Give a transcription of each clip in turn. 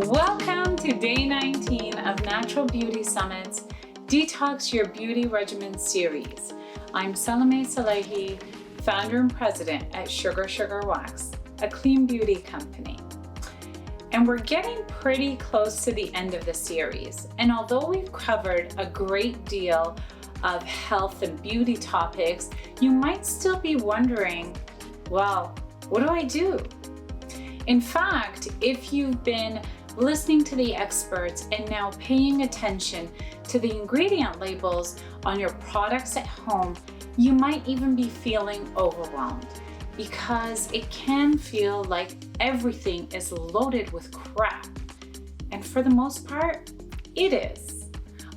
Welcome to day 19 of Natural Beauty Summit's Detox Your Beauty Regimen series. I'm Salome Sallehy, founder and president at Sugar Wax, a clean beauty company. And we're getting pretty close to the end of the series. And although we've covered a great deal of health and beauty topics, you might still be wondering, well, what do I do? In fact, if you've been listening to the experts and now paying attention to the ingredient labels on your products at home, you might even be feeling overwhelmed because it can feel like everything is loaded with crap. And for the most part, it is.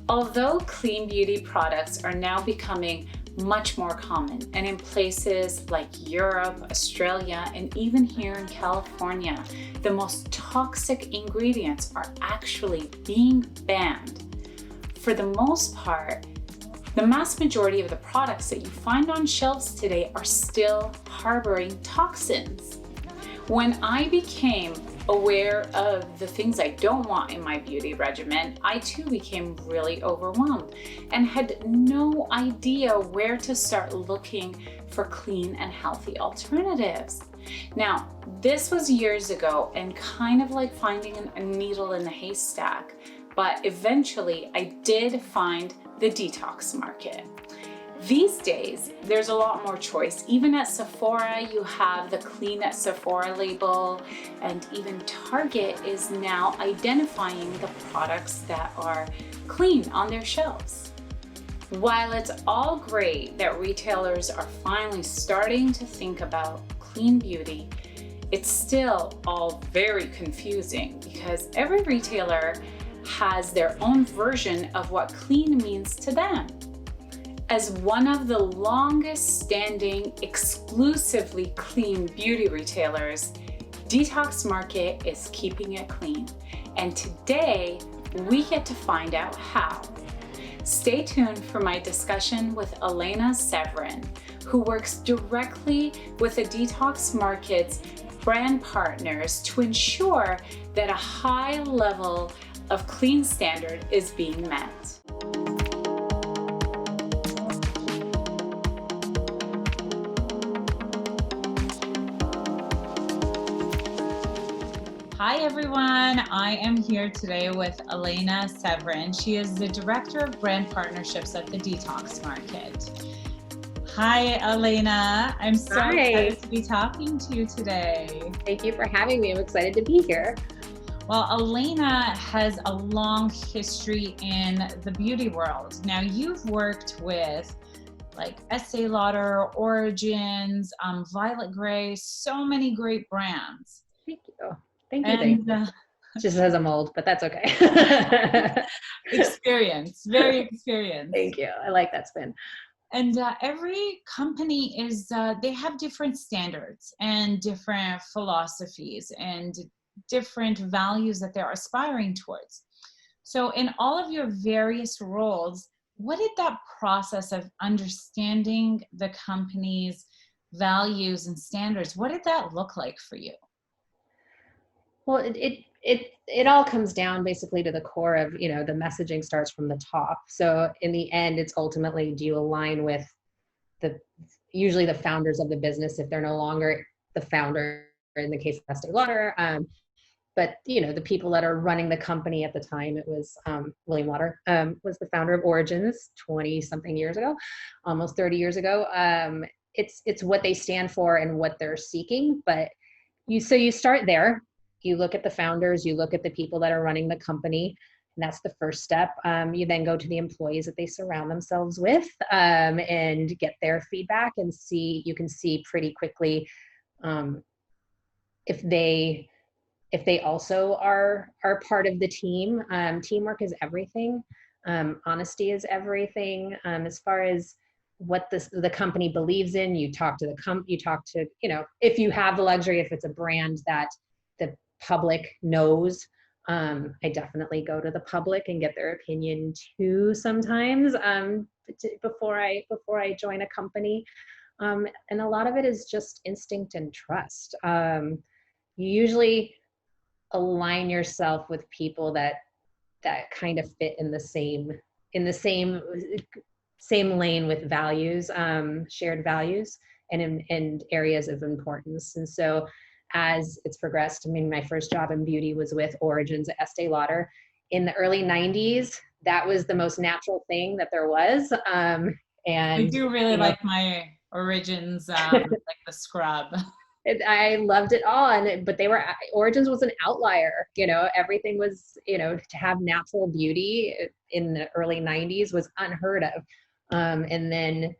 Although clean beauty products are now becoming much more common, and in places like Europe, Australia, and even here in California, the most toxic ingredients are actually being banned. For the most part, the mass majority of the products that you find on shelves today are still harboring toxins. When I became aware of the things I don't want in my beauty regimen, I too became really overwhelmed and had no idea where to start looking for clean and healthy alternatives. Now, this was years ago and kind of like finding a needle in the haystack, but eventually I did find the Detox Market. These days, there's a lot more choice. Even at Sephora, you have the Clean at Sephora label, and even Target is now identifying the products that are clean on their shelves. While it's all great that retailers are finally starting to think about clean beauty, it's still all very confusing because every retailer has their own version of what clean means to them. As one of the longest standing exclusively clean beauty retailers, Detox Market is keeping it clean. And today we get to find out how. Stay tuned for my discussion with Elena Severin, who works directly with the Detox Market's brand partners to ensure that a high level of clean standard is being met. Hi everyone, I am here today with Elena Severin. She is the Director of Brand Partnerships at the Detox Market. Hi Elena, I'm so excited to be talking to you today. Thank you for having me. I'm excited to be here. Well, Elena has a long history in the beauty world. Now you've worked with like Estee Lauder, Origins, Violet Grey, so many great brands. Thank you. Thank you. Just as a mold, but that's okay. Very experienced. Thank you. I like that spin. And every company is, they have different standards and different philosophies and different values that they're aspiring towards. So in all of your various roles, what did that process of understanding the company's values and standards, what did that look like for you? Well, it all comes down basically to the core of, the messaging starts from the top. So in the end, it's ultimately, do you align with usually the founders of the business if they're no longer the founder in the case of Estee Lauder. But the people that are running the company at the time, it was William Lauder was the founder of Origins 20 something years ago, almost 30 years ago. It's what they stand for and what they're seeking. But you start there. You look at the founders, you look at the people that are running the company, and that's the first step. You then go to the employees that they surround themselves with and get their feedback and you can see pretty quickly if they also are part of the team. Teamwork is everything. Honesty is everything. As far as what the company believes in, you talk to if you have the luxury, if it's a brand that the public knows, I definitely go to the public and get their opinion too sometimes before I join a company. And a lot of it is just instinct and trust. You usually align yourself with people that kind of fit in the same lane with values, shared values, and areas of importance. And so as it's progressed, I mean, my first job in beauty was with Origins at Estee Lauder in the early 90s. That was the most natural thing that there was. And I do really you know, like my Origins, like the scrub. I loved it all, but Origins was an outlier. Everything was, to have natural beauty in the early 90s was unheard of. And then,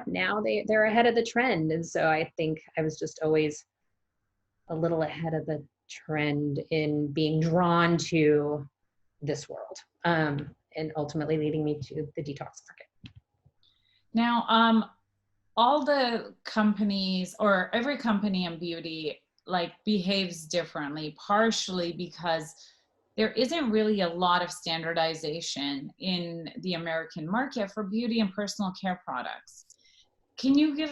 now they're ahead of the trend. And so I think I was just always a little ahead of the trend in being drawn to this world, and ultimately leading me to the detox market. Now, all the companies or every company in beauty like behaves differently, partially because there isn't really a lot of standardization in the American market for beauty and personal care products. Can you give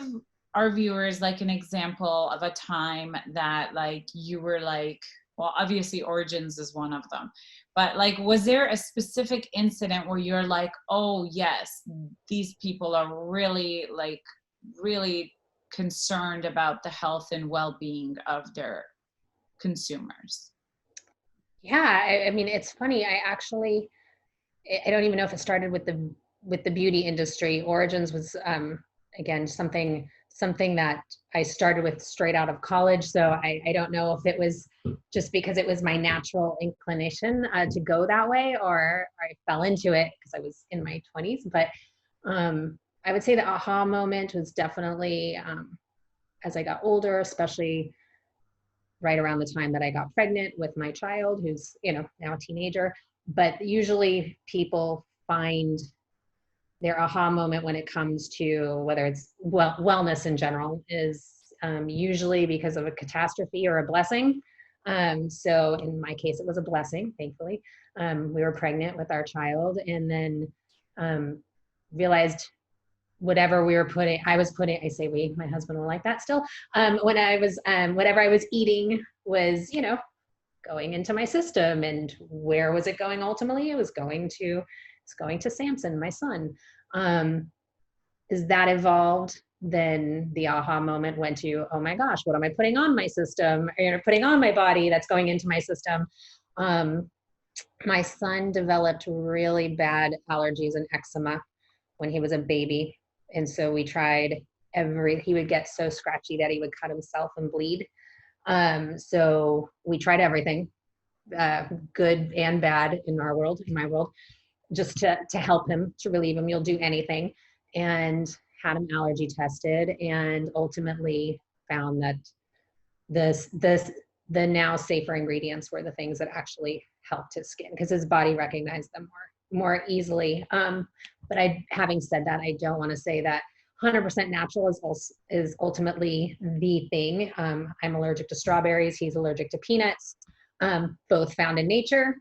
our viewers like an example of a time that like you were like, well, obviously Origins is one of them, but like, was there a specific incident where you're like, oh yes, these people are really like really concerned about the health and well-being of their consumers? Yeah, I mean, it's funny. I don't even know if it started with the beauty industry. Origins was, again, something that I started with straight out of college. So I don't know if it was just because it was my natural inclination to go that way, or I fell into it because I was in my 20s. But I would say the aha moment was definitely as I got older, especially right around the time that I got pregnant with my child, who's, now a teenager. But usually people find their aha moment when it comes to whether it's wellness in general is usually because of a catastrophe or a blessing. So in my case, it was a blessing, thankfully. We were pregnant with our child, and then realized whatever I say we, my husband will like that still. Whatever I was eating was, going into my system. And where was it going ultimately? It's going to Samson, my son. As that evolved, then the aha moment went to, oh my gosh, what am I putting on my system? Putting on my body that's going into my system. My son developed really bad allergies and eczema when he was a baby. And so we tried he would get so scratchy that he would cut himself and bleed. So we tried everything, good and bad in my world, just to help him, to relieve him. You'll do anything. And had him allergy tested, and ultimately found that the now safer ingredients were the things that actually helped his skin, because his body recognized them more easily. But having said that, I don't want to say that 100% natural is ultimately the thing. I'm allergic to strawberries. He's allergic to peanuts. Both found in nature,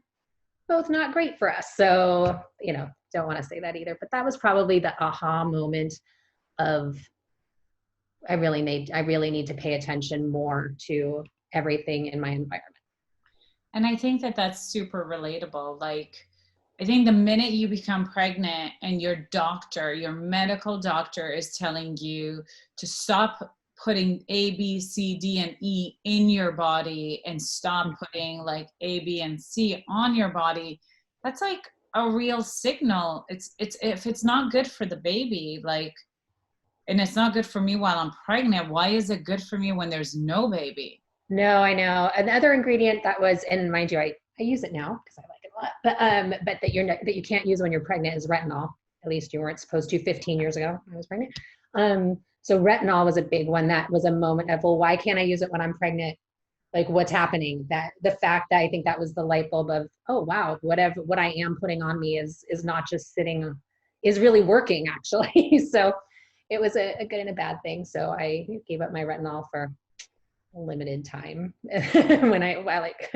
both not great for us. So, don't want to say that either. But that was probably the aha moment of I really need to pay attention more to everything in my environment. And I think that that's super relatable. Like, I think the minute you become pregnant and your medical doctor is telling you to stop putting A, B, C, D, and E in your body and stop putting like A, B, and C on your body, that's like a real signal. It's if it's not good for the baby, like, and it's not good for me while I'm pregnant, why is it good for me when there's no baby? No, I know. Another ingredient that was, and mind you, I use it now because I like it a lot, but that you can't use when you're pregnant is retinol. At least you weren't supposed to 15 years ago when I was pregnant. So retinol was a big one. That was a moment of, well, why can't I use it when I'm pregnant? Like, what's happening? That the fact that I think that was the light bulb of, oh wow, what I am putting on me is not just sitting, is really working actually. So it was a good and a bad thing. So I gave up my retinol for a limited time when I like.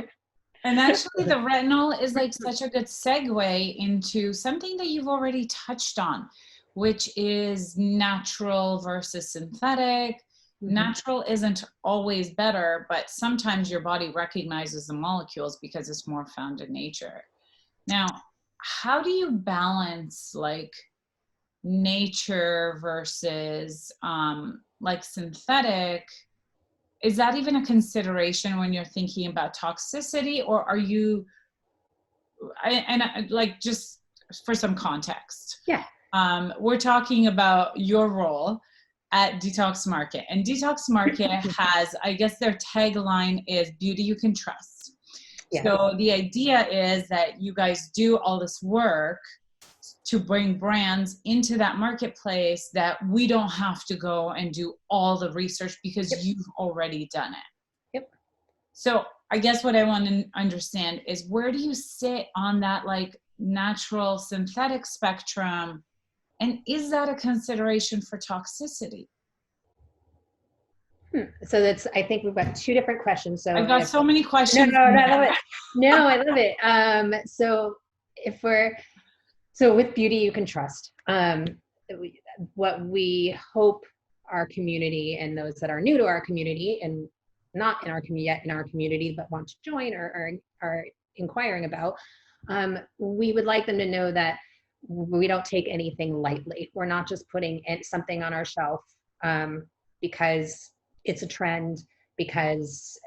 And actually the retinol is like such a good segue into something that you've already touched on, which is natural versus synthetic. Natural isn't always better, but sometimes your body recognizes the molecules because it's more found in nature. Now, how do you balance like nature versus like synthetic? Is that even a consideration when you're thinking about toxicity, or are you, like, just for some context? Yeah. We're talking about your role at Detox Market, and Detox Market has, I guess their tagline is beauty you can trust. Yeah. So the idea is that you guys do all this work to bring brands into that marketplace that we don't have to go and do all the research because you've already done it. Yep. So I guess what I want to understand is, where do you sit on that like natural synthetic spectrum? And is that a consideration for toxicity? So I think we've got two different questions. So I've got so many questions. No, I love it. No, I love it. So with beauty you can trust, what we hope our community and those that are new to our community and not in our yet in our community but want to join or are inquiring about, we would like them to know that we don't take anything lightly. We're not just putting something on our shelf because it's a trend, because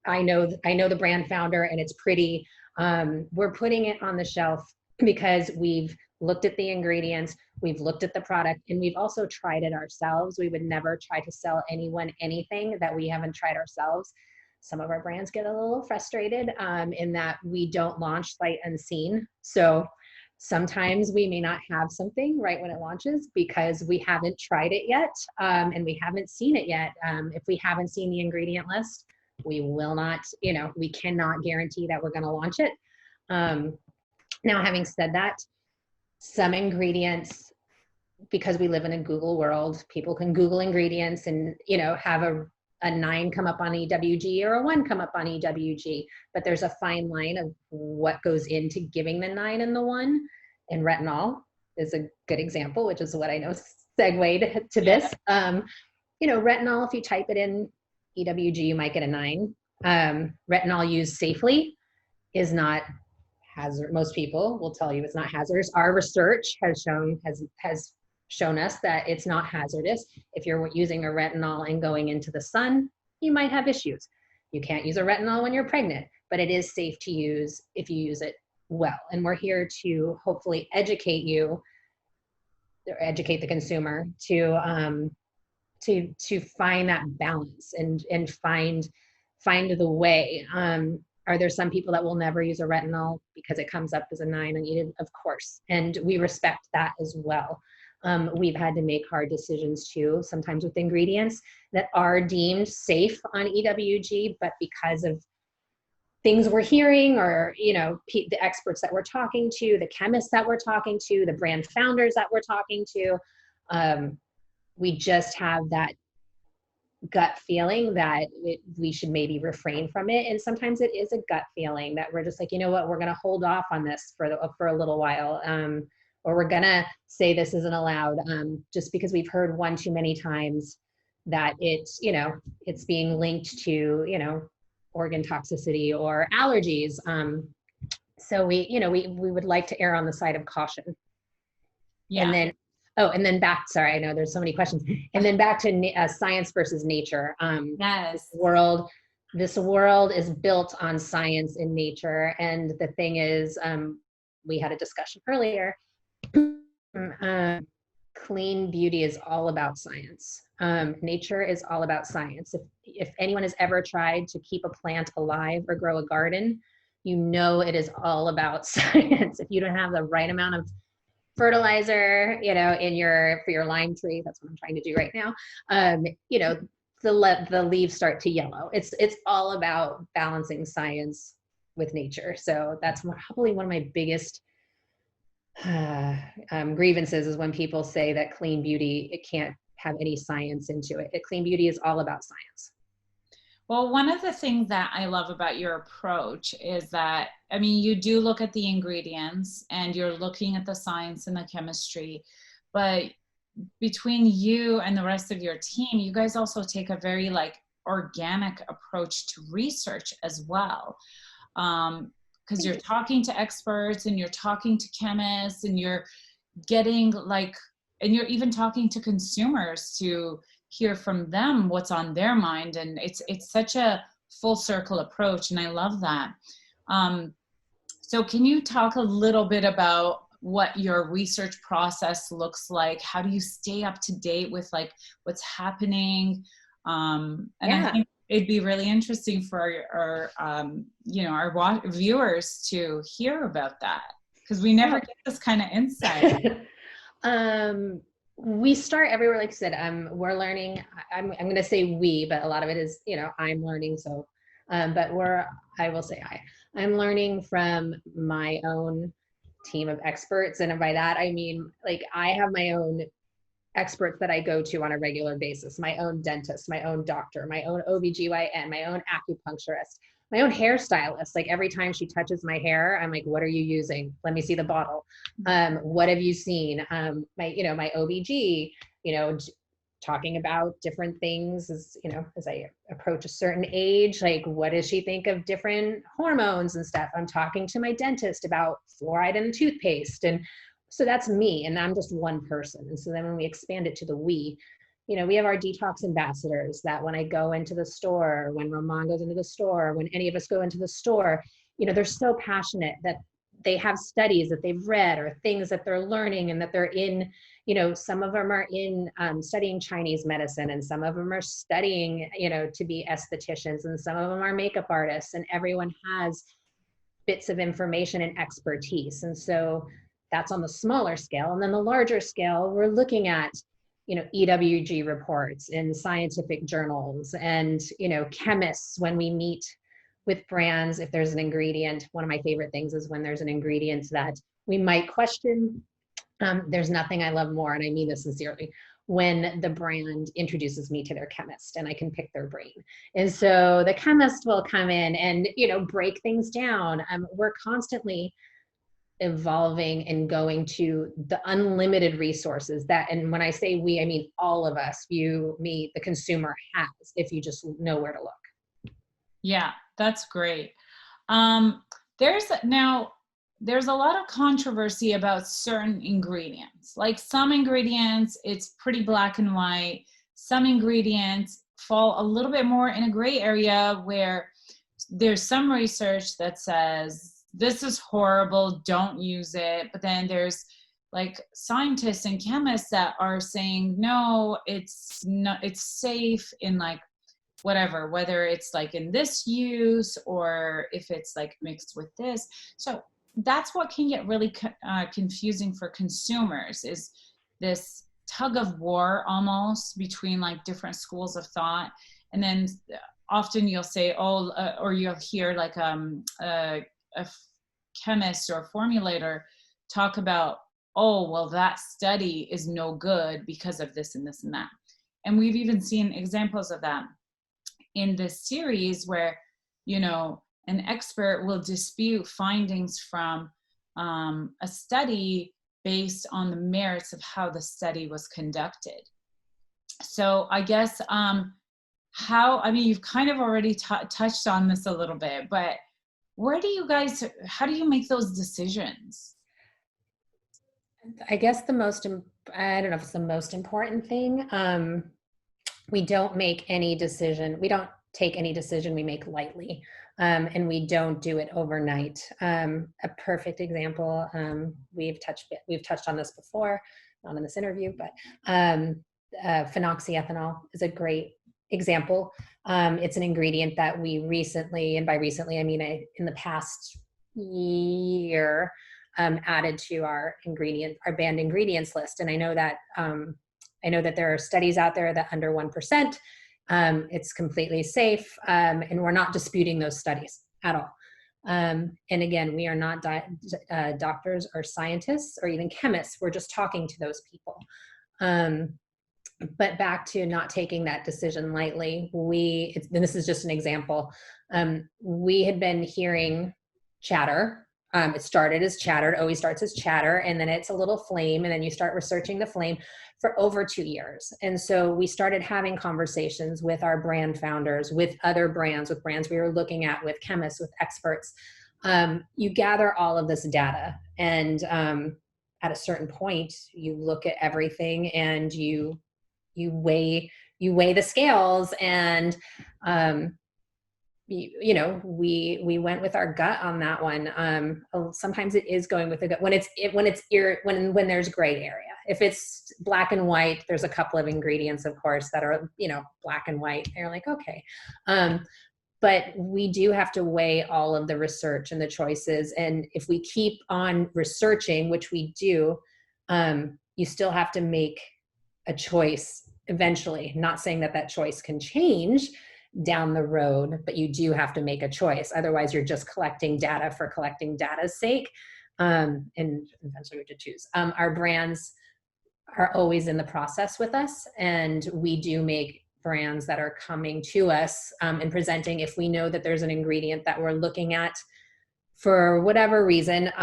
I know the brand founder and it's pretty. We're putting it on the shelf because we've looked at the ingredients, we've looked at the product, and we've also tried it ourselves. We would never try to sell anyone anything that we haven't tried ourselves. Some of our brands get a little frustrated in that we don't launch sight unseen. So sometimes we may not have something right when it launches because we haven't tried it yet and we haven't seen it yet. If we haven't seen the ingredient list, we will not, we cannot guarantee that we're going to launch it. Now, having said that, some ingredients, because we live in a Google world, people can Google ingredients and, have a 9 come up on EWG or a 1 come up on EWG, but there's a fine line of what goes into giving the 9 and the 1. And retinol is a good example, which is what I know segued to this. Retinol, if you type it in EWG, you might get a 9. Retinol used safely is not hazard. Most people will tell you it's not hazardous. Our research has shown us that it's not hazardous. If you're using a retinol and going into the sun, you might have issues. You can't use a retinol when you're pregnant, but it is safe to use if you use it well. And we're here to hopefully educate you, or educate the consumer to find that balance and find the way. Are there some people that will never use a retinol because it comes up as a 9 on EWG? Of course, and we respect that as well. We've had to make hard decisions too, sometimes with ingredients that are deemed safe on EWG, but because of things we're hearing or, the experts that we're talking to, the chemists that we're talking to, the brand founders that we're talking to, we just have that gut feeling that we should maybe refrain from it. And sometimes it is a gut feeling that we're just like, you know what, we're going to hold off on this for a little while. Or we're going to say this isn't allowed just because we've heard one too many times that it's being linked to, organ toxicity or allergies. So we would like to err on the side of caution. Yeah. And then back, sorry, I know there's so many questions. And then back to science versus nature. Yes. This world is built on science and nature. And the thing is, we had a discussion earlier, clean beauty is all about science. Nature is all about science. If anyone has ever tried to keep a plant alive or grow a garden, it is all about science. If you don't have the right amount of fertilizer, for your lime tree, that's what I'm trying to do right now. The leaves start to yellow. It's all about balancing science with nature. So that's probably one of my biggest grievances is when people say that clean beauty, it can't have any science into it. Clean beauty is all about science. Well, one of the things that I love about your approach is that, you do look at the ingredients and you're looking at the science and the chemistry, but between you and the rest of your team, you guys also take a very like organic approach to research as well. Because you're talking to experts and you're talking to chemists and you're getting like, and you're even talking to consumers to hear from them what's on their mind. And it's such a full circle approach, and I love that. So can you talk a little bit about what your research process looks like? How do you stay up to date with like what's happening? And I think it'd be really interesting for our viewers to hear about that, because we never get this kind of insight. We start everywhere, like I said. We're learning. I'm going to say we, but a lot of it is, I'm learning. So, but I will say I'm learning from my own team of experts, and by that I mean like I have my own experts that I go to on a regular basis, my own dentist, my own doctor, my own OBGYN, my own acupuncturist, my own hairstylist. Like every time she touches my hair, I'm like, what are you using? Let me see the bottle. What have you seen? My OBG, talking about different things as I approach a certain age, like what does she think of different hormones and stuff? I'm talking to my dentist about fluoride in toothpaste. And so that's me, and I'm just one person. And so then when we expand it to the we have our detox ambassadors that when I go into the store, when Roman goes into the store, when any of us go into the store, they're so passionate that they have studies that they've read or things that they're learning and that they're in, some of them are in studying Chinese medicine, and some of them are studying, to be estheticians, and some of them are makeup artists, and everyone has bits of information and expertise. And so that's on the smaller scale. And then the larger scale, we're looking at, EWG reports in scientific journals, and, chemists when we meet with brands. If there's an ingredient, one of my favorite things is when there's an ingredient that we might question. There's nothing I love more, and I mean this sincerely, when the brand introduces me to their chemist and I can pick their brain. And so the chemist will come in and, break things down. We're constantly evolving and going to the unlimited resources that, and when I say we, I mean all of us, you, me, the consumer has, if you just know where to look. Yeah, that's great. There's a lot of controversy about certain ingredients. Like some ingredients, it's pretty black and white. Some ingredients fall a little bit more in a gray area where there's some research that says this is horrible, don't use it. But then there's like scientists and chemists that are saying, no, it's safe in like whatever, whether it's like in this use or if it's like mixed with this. So that's what can get really confusing for consumers, is this tug of war almost between like different schools of thought. And then often you'll say, or you'll hear like a chemist or a formulator talk about, oh, well, that study is no good because of this and this and that. And we've even seen examples of that in this series where, an expert will dispute findings from a study based on the merits of how the study was conducted. So I guess you've kind of already touched on this a little bit, but how do you make those decisions? I guess I don't know if it's the most important thing. We don't make any decision. We don't take any decision we make lightly. And we don't do it overnight. A perfect example, we've touched on this before, not in this interview, but phenoxyethanol is a great example. It's an ingredient that we recently, and by recently I mean in the past year, added to our banned ingredients list. And I know that there are studies out there that under 1%, it's completely safe, and we're not disputing those studies at all. And again, we are not doctors or scientists or even chemists. We're just talking to those people. But back to not taking that decision lightly, and this is just an example, we had been hearing chatter It started as chatter. It always starts as chatter, and then it's a little flame, and then you start researching the flame for over 2 years. And so we started having conversations with our brand founders, with other brands, with brands we were looking at, with chemists, with experts. You gather all of this data, and at a certain point, you look at everything and you weigh the scales, and we went with our gut on that one. Sometimes it is going with the gut when there's gray area. If it's black and white, there's a couple of ingredients, of course, that are, black and white. They're like, okay. But we do have to weigh all of the research and the choices. And if we keep on researching, which we do, you still have to make a choice eventually. Not saying that choice can change down the road, but you do have to make a choice. Otherwise, you're just collecting data for collecting data's sake. And eventually we have to choose. Our brands are always in the process with us, and we do make brands that are coming to us and presenting. If we know that there's an ingredient that we're looking at for whatever reason,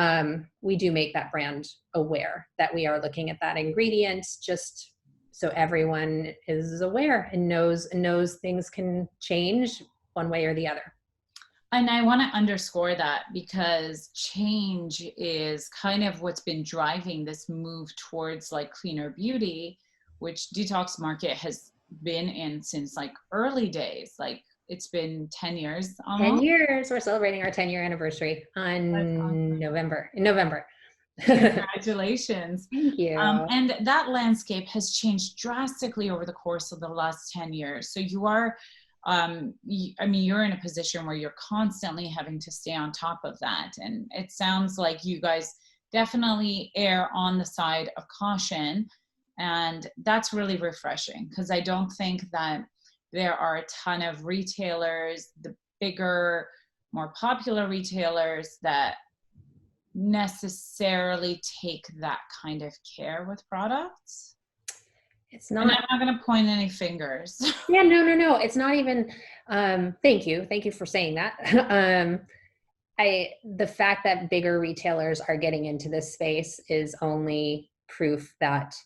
we do make that brand aware that we are looking at that ingredient, just so everyone is aware and knows things can change one way or the other. And I want to underscore that, because change is kind of what's been driving this move towards like cleaner beauty, which Detox Market has been in since like early days. Like it's been 10 years almost. 10 years. We're celebrating our 10-year anniversary in November. Congratulations. Thank you. And that landscape has changed drastically over the course of the last 10 years. So you are, you're in a position where you're constantly having to stay on top of that. And it sounds like you guys definitely err on the side of caution. And that's really refreshing, because I don't think that there are a ton of retailers, the bigger, more popular retailers, that necessarily take that kind of care with products. It's not. And I'm not going to point any fingers. Yeah, no. It's not even. Thank you for saying that. The fact that bigger retailers are getting into this space is only proof that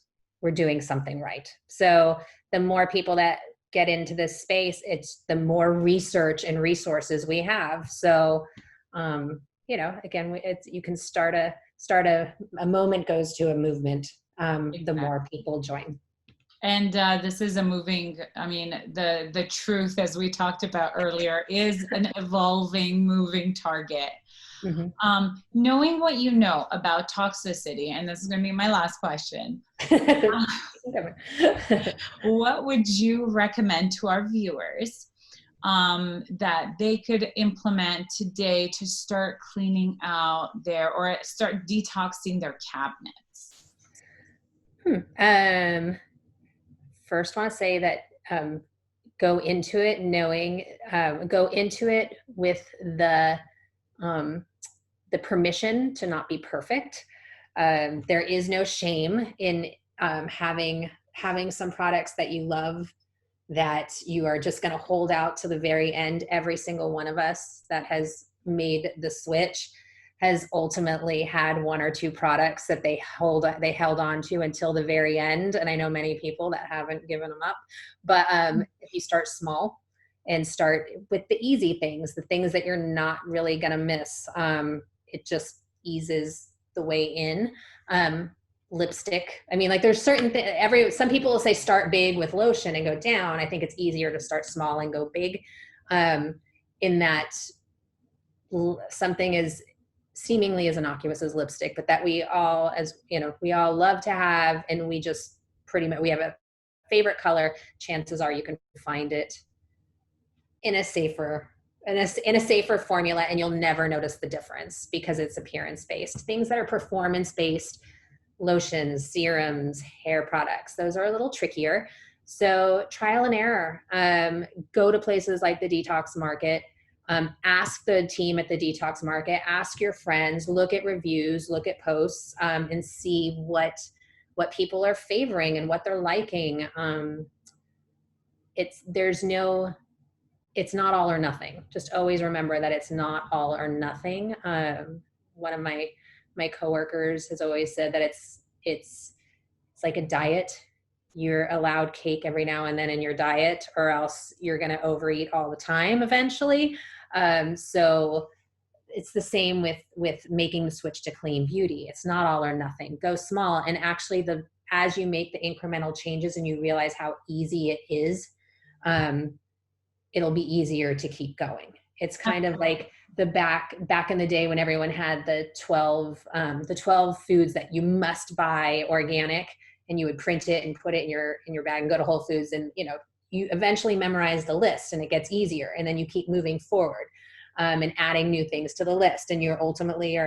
we're doing something right. So the more people that get into this space, it's the more research and resources we have. So, again, you can start a moment goes to a movement. Exactly. The more people join. And this is the truth, as we talked about earlier, is an evolving, moving target. Mm-hmm. Knowing what you know about toxicity, and this is going to be my last question, what would you recommend to our viewers that they could implement today to start cleaning out or start detoxing their cabinets? First, want to say that go into it with the permission to not be perfect. There is no shame in having some products that you love, that you are just going to hold out to the very end. Every single one of us that has made the switch has ultimately had one or two products that they held on to until the very end. And I know many people that haven't given them up. But if you start small and start with the easy things, the things that you're not really going to miss, it just eases the way in. Lipstick. There's certain some people will say start big with lotion and go down. I think it's easier to start small and go big, in that something is seemingly as innocuous as lipstick, but that we all love to have, and we just we have a favorite color. Chances are you can find it in a safer formula, and you'll never notice the difference because it's appearance based. Things that are performance based, lotions, serums, hair products, those are a little trickier. So trial and error. Go to places like the Detox Market. Ask the team at the Detox Market, ask your friends, look at reviews, look at posts, and see what people are favoring and what they're liking. It's not all or nothing. Just always remember that it's not all or nothing. one of my coworkers has always said that it's like a diet. You're allowed cake every now and then in your diet, or else you're going to overeat all the time eventually. So it's the same with making the switch to clean beauty. It's not all or nothing. Go small. And actually, as you make the incremental changes and you realize how easy it is, it'll be easier to keep going. It's kind of like the back in the day when everyone had the 12 foods that you must buy organic, and you would print it and put it in your bag and go to Whole Foods, and you eventually memorize the list and it gets easier, and then you keep moving forward and adding new things to the list, and you're ultimately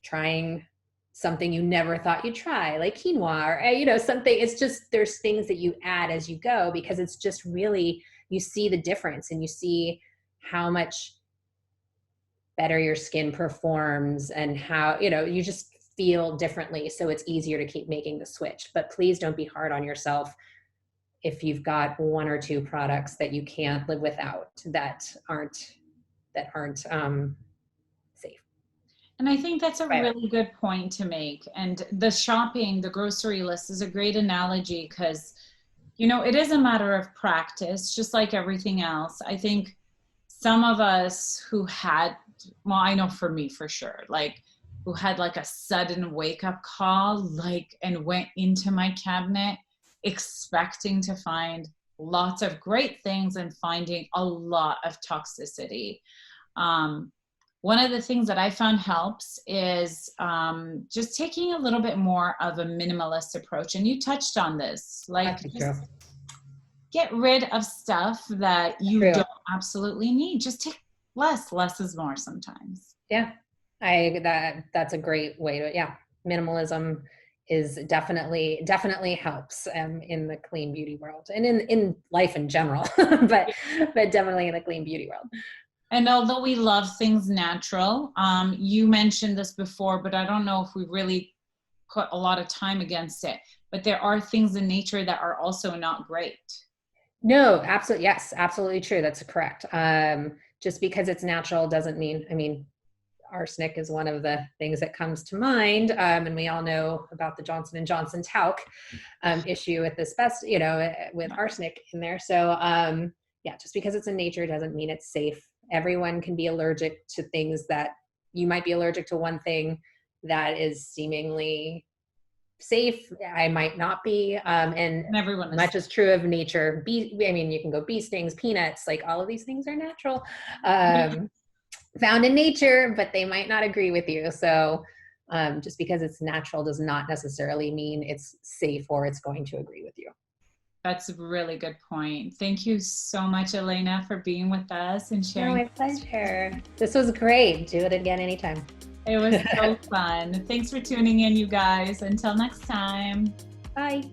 trying something you never thought you'd try, like quinoa, or something. It's just, there's things that you add as you go, because it's just really, you see the difference and you see how much better your skin performs and how you just feel differently. So it's easier to keep making the switch. But please don't be hard on yourself if you've got one or two products that you can't live without, that aren't safe. And I think that's a really good point to make. And the grocery list is a great analogy, because, it is a matter of practice, just like everything else. I think some of us who had, well, I know for me for sure, who had a sudden wake up call, and went into my cabinet expecting to find lots of great things and finding a lot of toxicity. One of the things that I found helps is just taking a little bit more of a minimalist approach. And you touched on this, just get rid of stuff that you don't absolutely need. Just take less. Less is more sometimes. Yeah, that's a great way to, minimalism is definitely helps in the clean beauty world, and in life in general, but definitely in the clean beauty world. And although we love things natural, you mentioned this before, but I don't know if we really put a lot of time against it, but there are things in nature that are also not great. No, absolutely. Yes, absolutely true. That's correct. Just because it's natural doesn't mean, arsenic is one of the things that comes to mind. And we all know about the Johnson & Johnson talc issue with with arsenic in there. So just because it's in nature doesn't mean it's safe. Everyone can be allergic to things that you might be allergic to. One thing that is seemingly safe, I might not be. And everyone much is true of nature. You can go bee stings, peanuts, all of these things are natural, found in nature, but they might not agree with you. So just because it's natural does not necessarily mean it's safe or it's going to agree with you. That's a really good point. Thank you so much, Elena, for being with us and sharing. My pleasure. This was great. Do it again anytime. It was so fun. Thanks for tuning in, you guys. Until next time. Bye.